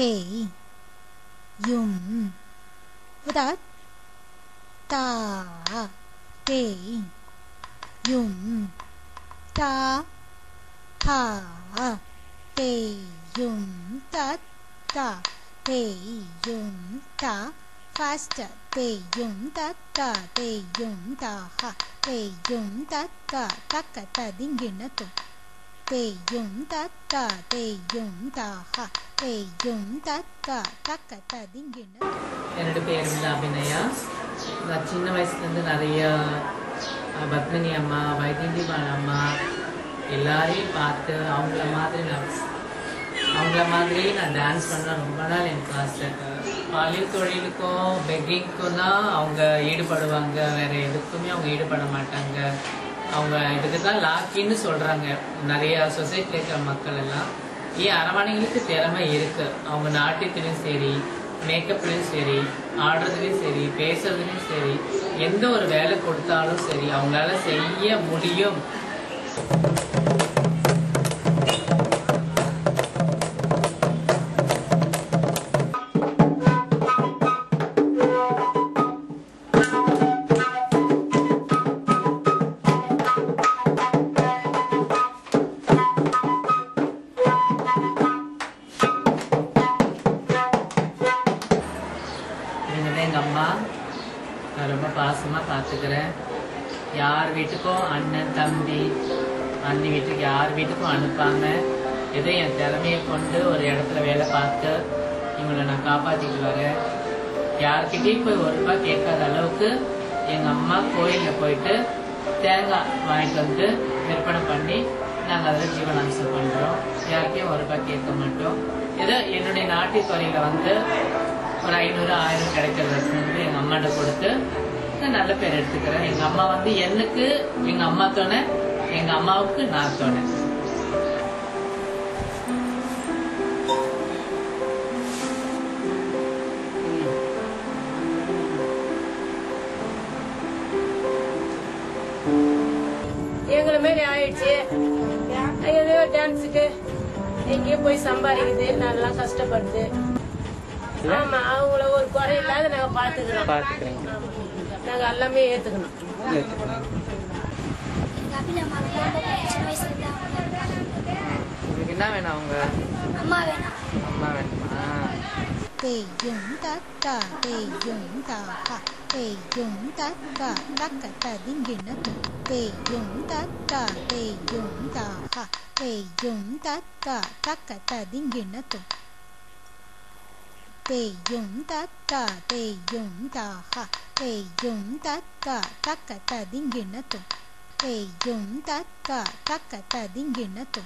Pei Yum Udat Ta Pei Yum Ta Ha Pei Yum Ta Ta Pei Yum Ta Faster Pei Yum Ta Ta Pei Yum Ta Ha Pei Yum Ta Ta Takata Dinginatu Pei Yum Ta Ta Pei Yum Ta Ha Pei Yum Ta Ta Takata Dinginatu என்னோட பேர் அபிநயா. நான் சின்ன வயசுலேருந்து நிறைய பத்மினி அம்மா, வைத்தியந்தி அம்மா எல்லாரையும் பார்த்து அவங்கள மாதிரி நான் டான்ஸ் பண்ண ரொம்ப நாள் எனக்கு ஆசை. பாலியல் தொழிலுக்கும் பெக்கிங்க்கும் தான் அவங்க ஈடுபடுவாங்க, வேற எதுக்குமே அவங்க ஈடுபட மாட்டாங்க. அவங்க இதுக்கு தான் லாக்கின்னு சொல்கிறாங்க நிறைய சொசைட்டியில் இருக்கிற மக்கள் எல்லாம். ஏன் அரவாணிகளுக்கு திறமை இருக்கு, அவங்க நாட்டியத்துலையும் சரி, மேக்கப்லையும் சரி, ஆடுறதுலையும் சரி, பேசுறதுலையும் சரி, எந்த ஒரு வேலை கொடுத்தாலும் சரி அவங்களால செய்ய முடியும். எங்கள் அம்மா நான் ரொம்ப பாசமாக பார்த்துக்கிறேன். யார் வீட்டுக்கும் அண்ணன் தம்பி அண்ணி வீட்டுக்கு யார் வீட்டுக்கும் அனுப்பாமல் ஏதோ என் திறமையை கொண்டு ஒரு இடத்துல வேலை பார்த்து இவங்களை நான் காப்பாற்றிட்டு வரேன். யார்கிட்டையும் போய் ஒரு ரூபாய் கேட்காத அளவுக்கு எங்கள் அம்மா கோயிலில் போயிட்டு தேங்காய் வாங்கிட்டு வந்து விற்பனை பண்ணி நாங்கள் அதில் ஜீவனாம்சம் பண்ணுறோம். யார்கிட்டையும் ஒரு ரூபாய் கேட்க மாட்டோம். ஏதோ என்னுடைய நாட்டிய துறையில் வந்து ஒரு 500-1000 கிடைக்கிறத வந்து எங்கள் அம்மாட்ட கொடுத்து நல்ல பேர் எடுத்துக்கிறேன். எங்கள் அம்மா வந்து எனக்கு எங்கள் அம்மா தோணை, எங்கள் அம்மாவுக்கு நான் தோணை. எங்களை மாரி ஆயிடுச்சு. ஏதோ டான்ஸுக்கு எங்கேயும் போய் சம்பாதிக்குது, நல்லா கஷ்டப்படுது. ஆமா, அவங்கள ஒரு குறை இல்லாத நாங்க பாத்துக்கிறோம். நாங்க எல்லாமே ஏத்துக்கணும். என்ன வேணும்? அவங்க அம்மா வேணுமா? Pei Yum Ta Ta Pei Yum Ta Ha Pei Yum Ta Ta Takata Dinginatu Pei Yum Ta Ta Pei Yum Ta Ha Pei Yum Ta Ta Takata Dinginatu Pei Yum Ta Ta Pei Yum Ta Ha Pei Yum Ta Ta Takata Dinginatu Pei Yum Ta Ta Takata Dinginatu